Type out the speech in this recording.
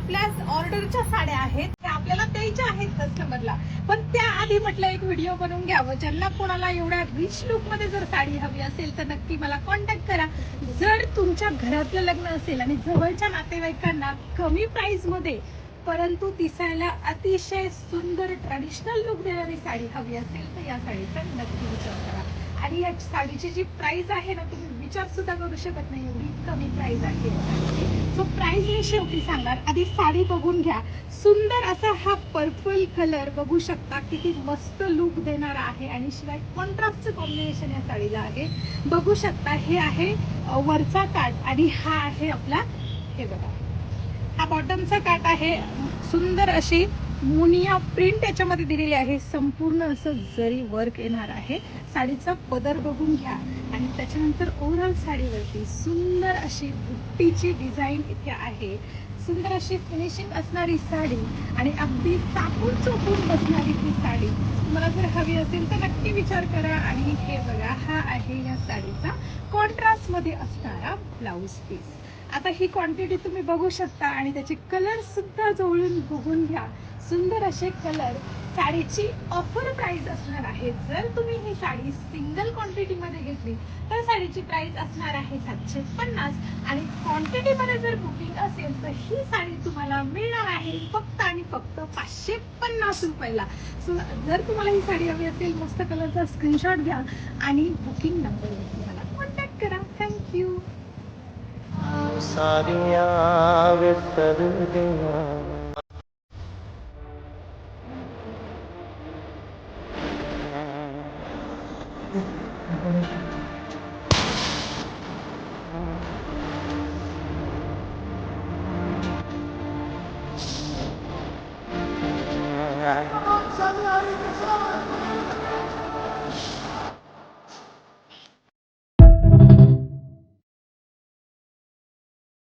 आपल्या ऑर्डरच्या साड्या आहेत त्या आपल्याला द्यायच्या आहेत कस्टमरला, पण त्याआधी म्हटलं एक व्हिडिओ बनवून घ्यावं. ज्यांना कोणाला एवढ्या रिच लुक मध्ये जर साडी हवी असेल तर नक्की मला कॉन्टॅक्ट करा. जर तुमच्या घरातलं लग्न असेल आणि जवळच्या नातेवाईकांना कमी प्राइस मध्ये परंतु दिसायला अतिशय सुंदर ट्रेडिशनल लुक देणारी साडी हवी असेल तर या साडीचा नक्की विचार करा. आणि या साडीची जी प्राइस आहे ना, तुम्ही विचार सुद्धा करू शकत नाही एवढी कमी प्राइस आहे. सो प्राइस मी शेवटी सांगणार, आधी साडी बघून घ्या. सुंदर असा हा पर्पल कलर बघू शकता, किती मस्त लुक देणारा आहे आणि शिवाय कॉन्ट्रास्टचं कॉम्बिनेशन या साडीला आहे. बघू शकता हे आहे वरचा काठ आणि हा आहे आपला, हे बघा हा बॉटमचा काठ आहे. सुंदर अशी मुनिया प्रिंट याच्यामध्ये दिलेली आहे. संपूर्ण असं जरी वर्क येणार आहे. साडीचा पदर बघून घ्या आणि त्याच्यानंतर ओव्हरऑल साडीवरती सुंदर अशी बुट्टीची डिझाईन इथे आहे. सुंदर अशी फिनिशिंग असणारी साडी आणि अगदी चापून चोपून बसणारी ही साडी तुम्हाला जर हवी असेल तर नक्की विचार करा. आणि हे बघा हा आहे या साडीचा कॉन्ट्रास्ट मध्ये असणारा ब्लाउज पीस. आता ही क्वांटिटी तुम्ही बघू शकता आणि त्याचे कलर सुद्धा जवळून बघून घ्या. सुंदर असे कलर. साडीची ऑफर प्राइस असणार आहे. जर तुम्ही ही साडी सिंगल क्वांटिटी मध्ये घेतली तर साडीची प्राइस असणार आहे 750 आणि क्वांटिटी मध्ये जर बुकिंग असेल तर ही साडी तुम्हाला मिळणार आहे फक्त आणि फक्त 550 रुपयाला. सो जर तुम्हाला ही साडी हवी असेल मस्त कलरचा स्क्रीनशॉट घ्या आणि बुकिंग नंबरवरती मला कॉन्टॅक्ट करा. थँक्यू. सारियां विसर गया Come on, somebody, come on.